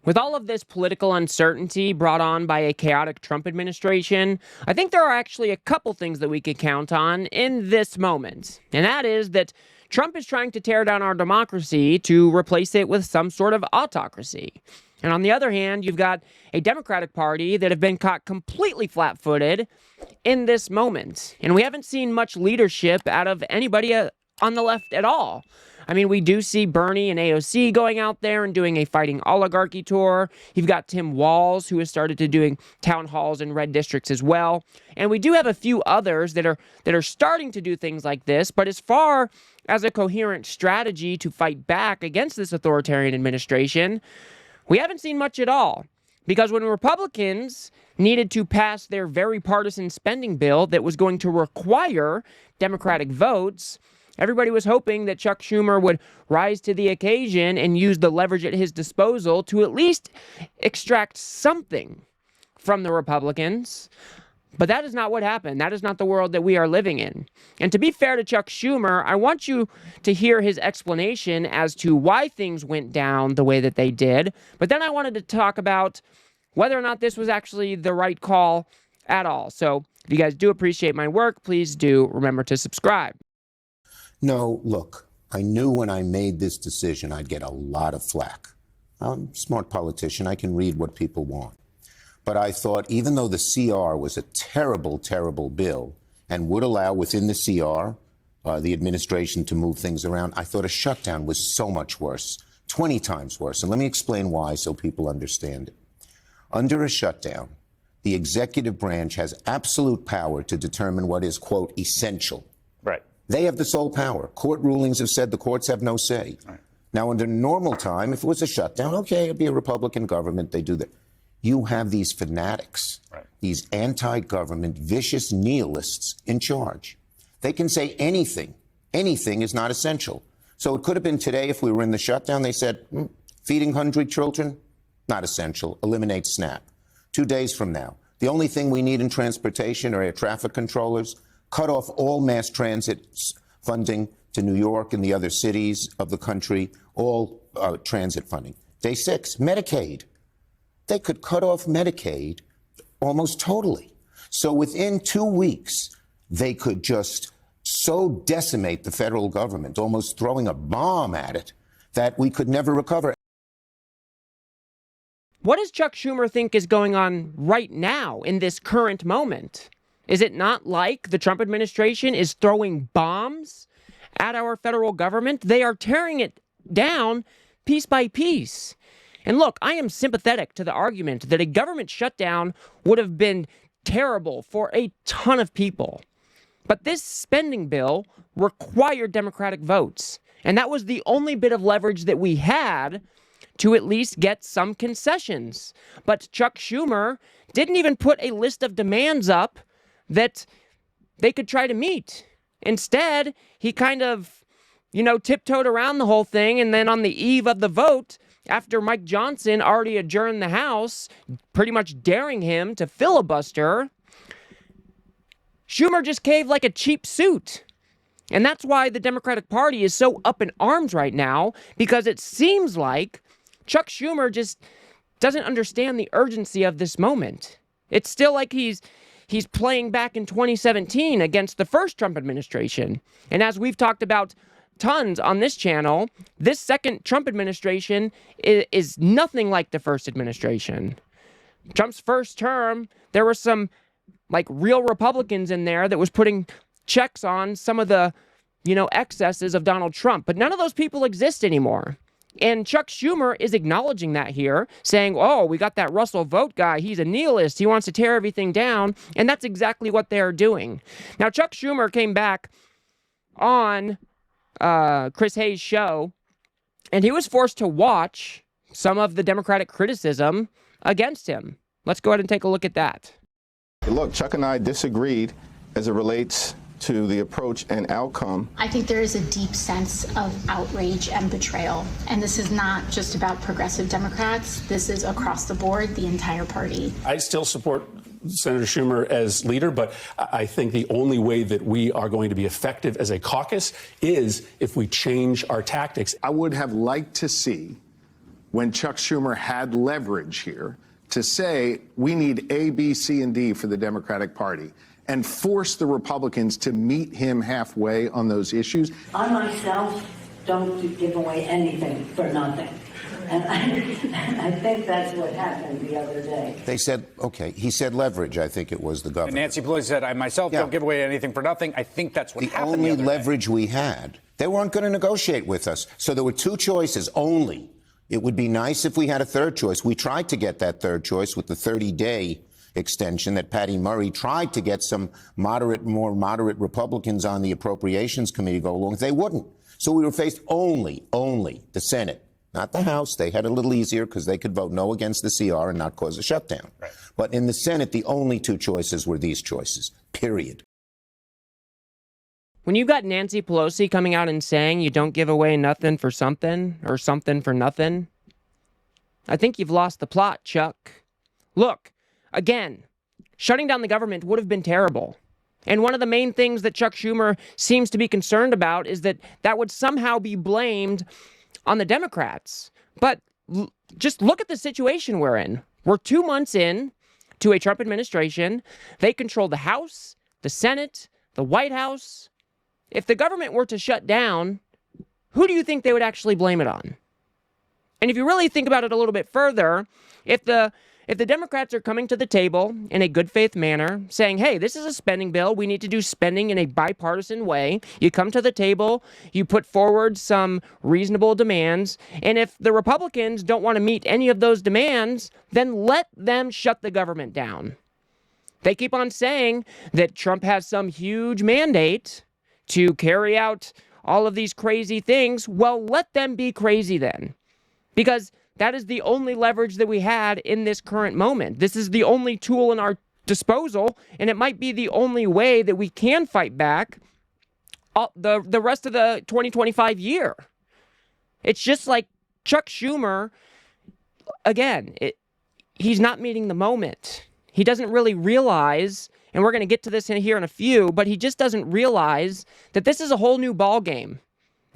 With all of this political uncertainty brought on by a chaotic Trump administration, I think there are actually a couple things that we could count on in this moment. And that is that Trump is trying to tear down our democracy to replace it with some sort of autocracy. And on the other hand, you've got a Democratic Party that have been caught completely flat-footed in this moment. And we haven't seen much leadership out of anybody on the left at all. I mean, we do see Bernie and AOC going out there and doing a fighting oligarchy tour. You've got Tim Walz, who has started to doing town halls in red districts as well. And we do have a few others that are starting to do things like this. But as far as a coherent strategy to fight back against this authoritarian administration, we haven't seen much at all. Because when Republicans needed to pass their very partisan spending bill that was going to require Democratic votes, everybody was hoping that Chuck Schumer would rise to the occasion and use the leverage at his disposal to at least extract something from the Republicans. But that is not what happened. That is not the world that we are living in. And to be fair to Chuck Schumer, I want you to hear his explanation as to why things went down the way that they did. But then I wanted to talk about whether or not this was actually the right call at all. So if you guys do appreciate my work, please do remember to subscribe. No, look, I knew when I made this decision I'd get a lot of flack. I'm a smart politician. I can read what people want. But I thought even though the CR was a terrible, terrible bill and would allow within the CR the administration to move things around, I thought a shutdown was so much worse, 20 times worse. And let me explain why so people understand it. Under a shutdown, the executive branch has absolute power to determine what is, quote, essential. Right. They have the sole power. Court rulings have said the courts have no say. Right. Now, under normal time, if it was a shutdown, okay, it'd be a Republican government. They do that. You have these fanatics, right, these anti-government, vicious nihilists in charge. They can say anything. Anything is not essential. So it could have been today if we were in the shutdown. They said, feeding hungry children, not essential. Eliminate SNAP. 2 days from now, the only thing we need in transportation are air traffic controllers. Cut off all mass transit funding to New York and the other cities of the country, all transit funding. Day 6, Medicaid. They could cut off Medicaid almost totally. So within 2 weeks, they could just so decimate the federal government, almost throwing a bomb at it, that we could never recover. What does Chuck Schumer think is going on right now in this current moment? Is it not like the Trump administration is throwing bombs at our federal government? They are tearing it down piece by piece. And look, I am sympathetic to the argument that a government shutdown would have been terrible for a ton of people. But this spending bill required Democratic votes. And that was the only bit of leverage that we had to at least get some concessions. But Chuck Schumer didn't even put a list of demands up that they could try to meet. Instead, he kind of, tiptoed around the whole thing. And then on the eve of the vote, after Mike Johnson already adjourned the House, pretty much daring him to filibuster, Schumer just caved like a cheap suit. And that's why the Democratic Party is so up in arms right now, because it seems like Chuck Schumer just doesn't understand the urgency of this moment. It's still like he's playing back in 2017 against the first Trump administration. And as we've talked about tons on this channel, this second Trump administration is nothing like the first administration. Trump's first term, there were some real Republicans in there that was putting checks on some of the, excesses of Donald Trump. But none of those people exist anymore. And Chuck Schumer is acknowledging that here, saying, oh, we got that Russell Vogt guy. He's a nihilist. He wants to tear everything down. And that's exactly what they're doing. Now, Chuck Schumer came back on Chris Hayes' show, and he was forced to watch some of the Democratic criticism against him. Let's go ahead and take a look at that. Look, Chuck and I disagreed as it relates to the approach and outcome. I think there is a deep sense of outrage and betrayal. And this is not just about progressive Democrats. This is across the board, the entire party. I still support Senator Schumer as leader, but I think the only way that we are going to be effective as a caucus is if we change our tactics. I would have liked to see when Chuck Schumer had leverage here to say we need A, B, C, and D for the Democratic Party and force the Republicans to meet him halfway on those issues. I myself don't give away anything for nothing. And I think that's what happened the other day. They said, okay, he said leverage, I think it was the governor. And Nancy Pelosi said, I myself don't give away anything for nothing. I think that's what happened The only other leverage day. we had, they weren't going to negotiate with us. So there were two choices only. It would be nice if we had a third choice. We tried to get that third choice with the 30-day extension that Patty Murray tried to get some more moderate Republicans on the Appropriations Committee go along. They wouldn't. So we were faced only the Senate, not the House. They had it a little easier because they could vote no against the CR and not cause a shutdown. Right. But in the Senate, the only two choices were these choices, period. When you've got Nancy Pelosi coming out and saying you don't give away nothing for something or something for nothing, I think you've lost the plot, Chuck. Look, again, shutting down the government would have been terrible. And one of the main things that Chuck Schumer seems to be concerned about is that that would somehow be blamed on the Democrats. But just look at the situation we're in. We're 2 months in to a Trump administration. They control the House, the Senate, the White House. If the government were to shut down, who do you think they would actually blame it on? And if you really think about it a little bit further, if the Democrats are coming to the table in a good faith manner, saying, hey, this is a spending bill, we need to do spending in a bipartisan way, you come to the table, you put forward some reasonable demands, and if the Republicans don't want to meet any of those demands, then let them shut the government down. They keep on saying that Trump has some huge mandate to carry out all of these crazy things. Well, let them be crazy then, because that is the only leverage that we had in this current moment. This is the only tool in our disposal, and it might be the only way that we can fight back the rest of the 2025 year. It's just like Chuck Schumer, again, he's not meeting the moment. He doesn't really realize, and we're going to get to this here in a few, but he just doesn't realize that this is a whole new ball game.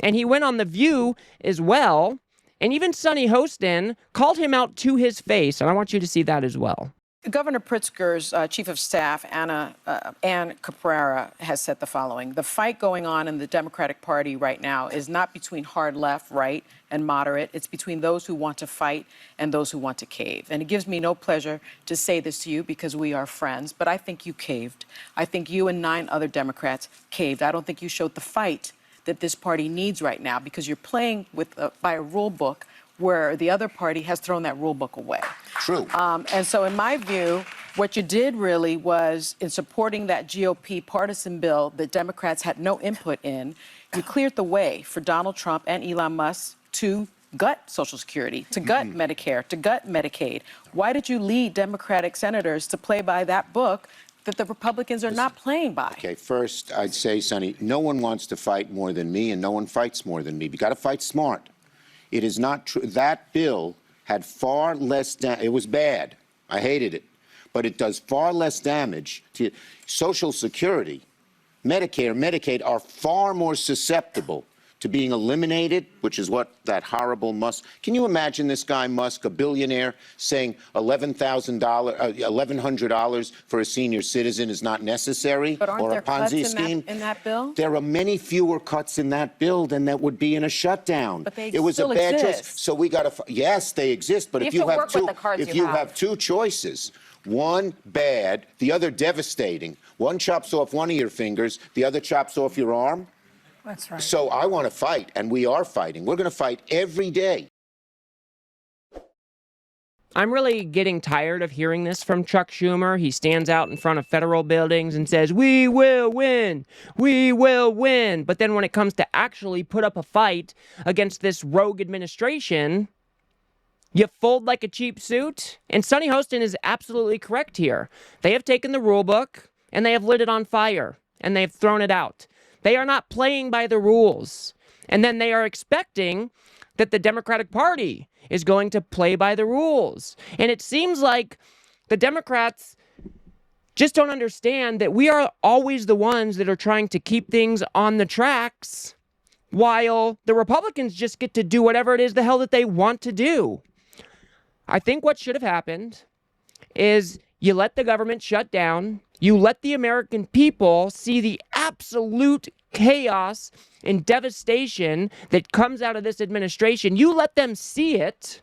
And he went on The View as well. And even Sonny Hostin called him out to his face. And I want you to see that as well. Governor Pritzker's chief of staff, Ann Caprara, has said the following. The fight going on in the Democratic Party right now is not between hard left, right, and moderate. It's between those who want to fight and those who want to cave. And it gives me no pleasure to say this to you because we are friends, but I think you caved. I think you and 9 other Democrats caved. I don't think you showed the fight that this party needs right now because you're playing with by a rule book where the other party has thrown that rule book away. True. And so in my view, what you did really was in supporting that GOP partisan bill that Democrats had no input in, you cleared the way for Donald Trump and Elon Musk to gut Social Security, to gut Medicare, to gut Medicaid. Why did you lead Democratic senators to play by that book that the Republicans are not playing by? Okay, first, I'd say, Sonny, no one wants to fight more than me, and no one fights more than me. You got to fight smart. It is not true. That bill had far less it was bad. I hated it. But it does far less damage to Social Security. Medicare, Medicaid are far more susceptible to being eliminated, which is what that horrible Musk. Can you imagine this guy Musk, a billionaire, saying $1,100 for a senior citizen is not necessary, But aren't or there a Ponzi cuts scheme? in that bill? There are many fewer cuts in that bill than that would be in a shutdown. But they it was still a bad choice. exist. So we got to. Yes, they exist. But You if have you to have work with two, the cards if you you have. have two choices. One bad, the other devastating. One chops off one of your fingers, the other chops off your arm. That's right. So I want to fight, and we are fighting. We're going to fight every day. I'm really getting tired of hearing this from Chuck Schumer. He stands out in front of federal buildings and says, we will win, we will win. But then when it comes to actually put up a fight against this rogue administration, you fold like a cheap suit. And Sonny Hostin is absolutely correct here. They have taken the rule book and they have lit it on fire and they have thrown it out. They are not playing by the rules. And then they are expecting that the Democratic Party is going to play by the rules. And it seems like the Democrats just don't understand that we are always the ones that are trying to keep things on the tracks, while the Republicans just get to do whatever it is the hell that they want to do. I think what should have happened is you let the government shut down. You let the American people see the absolute chaos and devastation that comes out of this administration. You let them see it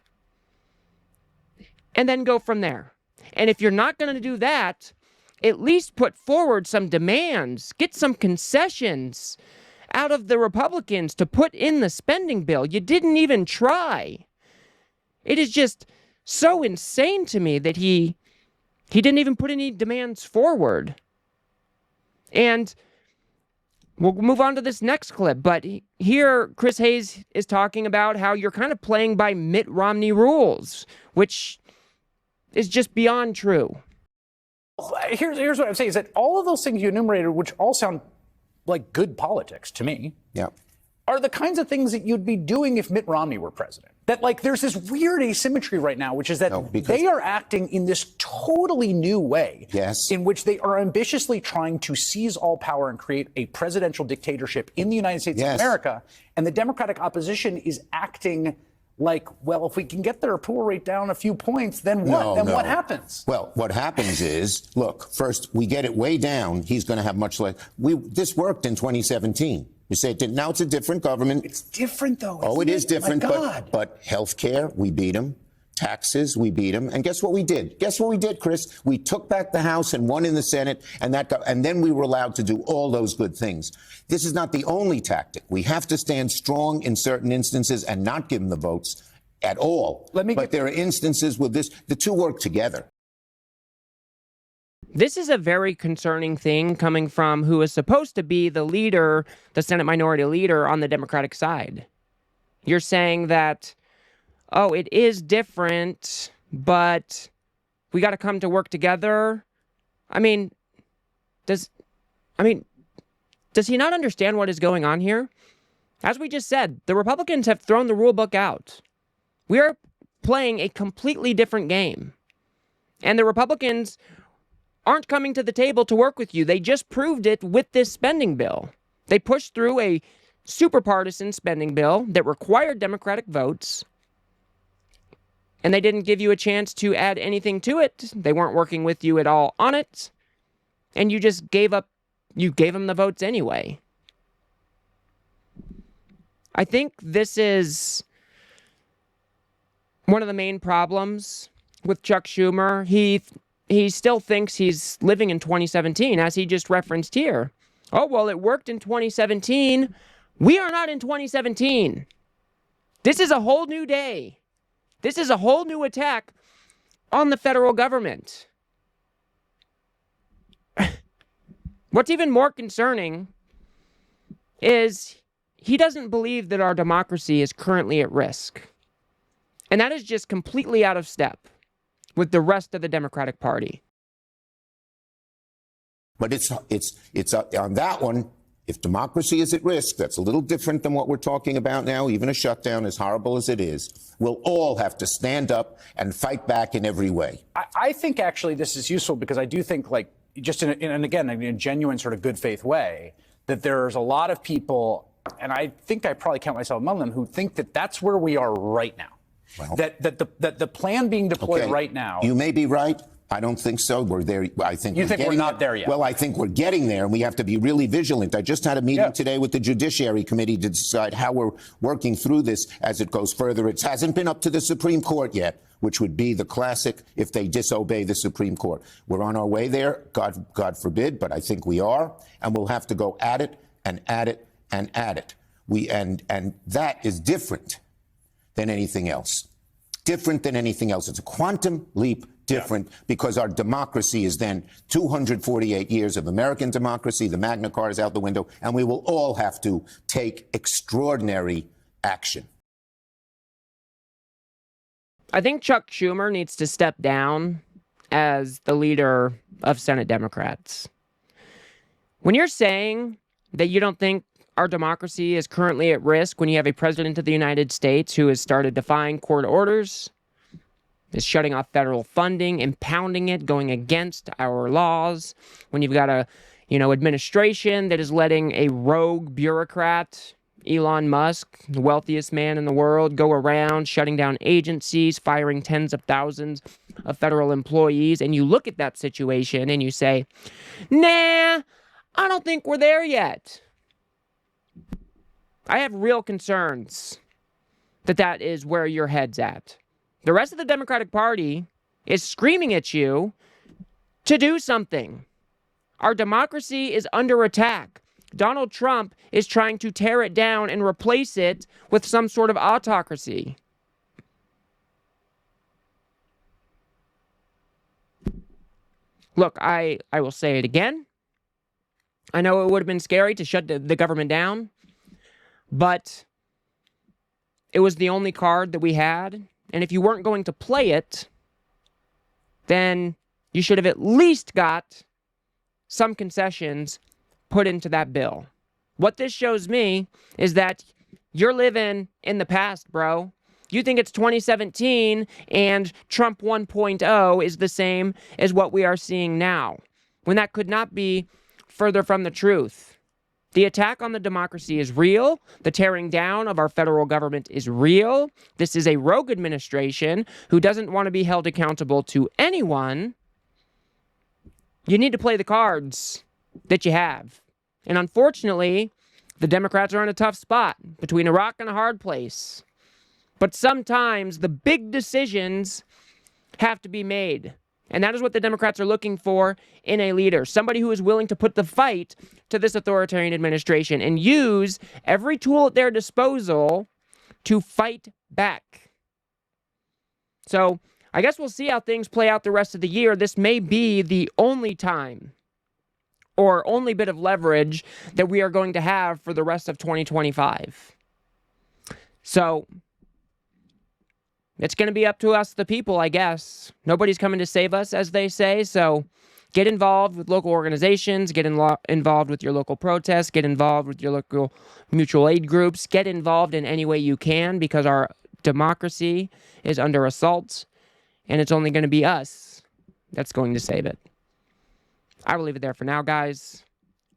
and then go from there. And if you're not going to do that, at least put forward some demands, get some concessions out of the Republicans to put in the spending bill. You didn't even try. It is just so insane to me that he didn't even put any demands forward. And we'll move on to this next clip. But here, Chris Hayes is talking about how you're kind of playing by Mitt Romney rules, which is just beyond true. Here's what I'm saying is that all of those things you enumerated, which all sound like good politics to me, are the kinds of things that you'd be doing if Mitt Romney were president. That, like, there's this weird asymmetry right now, which is that they are acting in this totally new way, in which they are ambitiously trying to seize all power and create a presidential dictatorship in the United States of America. And the Democratic opposition is acting like, well, if we can get their approval rate down a few points, then what? What happens? Well, what happens is, look, first, we get it way down. He's going to have much less. This worked in 2017. You say it didn't. Now it's a different government. It's different, though. Oh, it is different. But health care, we beat him. Taxes, we beat him. And guess what we did? Guess what we did, Chris? We took back the House and won in the Senate, and then we were allowed to do all those good things. This is not the only tactic. We have to stand strong in certain instances and not give them the votes at all. But there are instances with this. The two work together. This is a very concerning thing coming from who is supposed to be the leader, the Senate Minority Leader on the Democratic side. You're saying that, oh, it is different, but we got to come to work together. Does he not understand what is going on here? As we just said, the Republicans have thrown the rule book out. We are playing a completely different game. And the Republicans aren't coming to the table to work with you. They just proved it with this spending bill. They pushed through a super partisan spending bill that required Democratic votes, and they didn't give you a chance to add anything to it. They weren't working with you at all on it, and you just gave them the votes anyway. I think this is one of the main problems with Chuck Schumer. He still thinks he's living in 2017, as he just referenced here. Oh, well, it worked in 2017. We are not in 2017. This is a whole new day. This is a whole new attack on the federal government. What's even more concerning is he doesn't believe that our democracy is currently at risk. And that is just completely out of step with the rest of the Democratic Party. But it's on that one. If democracy is at risk, that's a little different than what we're talking about now. Even a shutdown, as horrible as it is, we'll all have to stand up and fight back in every way. I think actually this is useful because I do think, like, just in a genuine sort of good faith way, that there's a lot of people, and I think I probably count myself among them, who think that that's where we are right now. Well, that the plan being deployed right now. You may be right. I don't think so. We're there. I think you think we're not there yet. Well, I think we're getting there, and we have to be really vigilant. I just had a meeting today with the Judiciary Committee to decide how we're working through this as it goes further. It hasn't been up to the Supreme Court yet, which would be the classic if they disobey the Supreme Court. We're on our way there. God forbid, but I think we are, and we'll have to go at it and at it and at it. And that is different than anything else. Different than anything else. It's a quantum leap different because our democracy is then 248 years of American democracy. The Magna Carta is out the window, and we will all have to take extraordinary action. I think Chuck Schumer needs to step down as the leader of Senate Democrats. When you're saying that you don't think our democracy is currently at risk, when you have a president of the United States who has started defying court orders, is shutting off federal funding, impounding it, going against our laws, when you've got a, administration that is letting a rogue bureaucrat Elon Musk, the wealthiest man in the world, go around shutting down agencies, firing tens of thousands of federal employees, and you look at that situation and you say, nah, I don't think we're there yet. I have real concerns that that is where your head's at. The rest of the Democratic Party is screaming at you to do something. Our democracy is under attack. Donald Trump is trying to tear it down and replace it with some sort of autocracy. Look, I will say it again. I know it would have been scary to shut the government down, but it was the only card that we had. And if you weren't going to play it, then you should have at least got some concessions put into that bill. What this shows me is that you're living in the past, bro. You think it's 2017 and Trump 1.0 is the same as what we are seeing now, when that could not be further from the truth. The attack on the democracy is real. The tearing down of our federal government is real. This is a rogue administration who doesn't want to be held accountable to anyone. You need to play the cards that you have. And unfortunately, the Democrats are in a tough spot between a rock and a hard place. But sometimes the big decisions have to be made. And that is what the Democrats are looking for in a leader. Somebody who is willing to put the fight to this authoritarian administration and use every tool at their disposal to fight back. So I guess we'll see how things play out the rest of the year. This may be the only time or only bit of leverage that we are going to have for the rest of 2025. So it's going to be up to us, the people, I guess. Nobody's coming to save us, as they say. So get involved with local organizations, get involved with your local protests, get involved with your local mutual aid groups, get involved in any way you can, because our democracy is under assault, and it's only going to be us that's going to save it. I will leave it there for now, guys.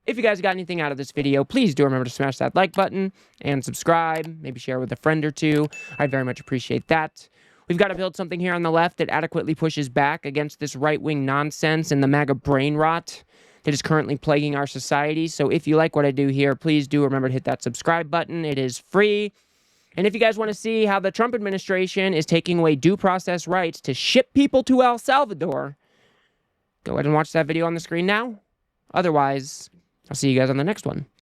If you guys got anything out of this video, please do remember to smash that like button and subscribe. Maybe share with a friend or two. I'd very much appreciate that. We've got to build something here on the left that adequately pushes back against this right-wing nonsense and the MAGA brain rot that is currently plaguing our society. So if you like what I do here, please do remember to hit that subscribe button. It is free. And if you guys want to see how the Trump administration is taking away due process rights to ship people to El Salvador, go ahead and watch that video on the screen now. Otherwise, I'll see you guys on the next one.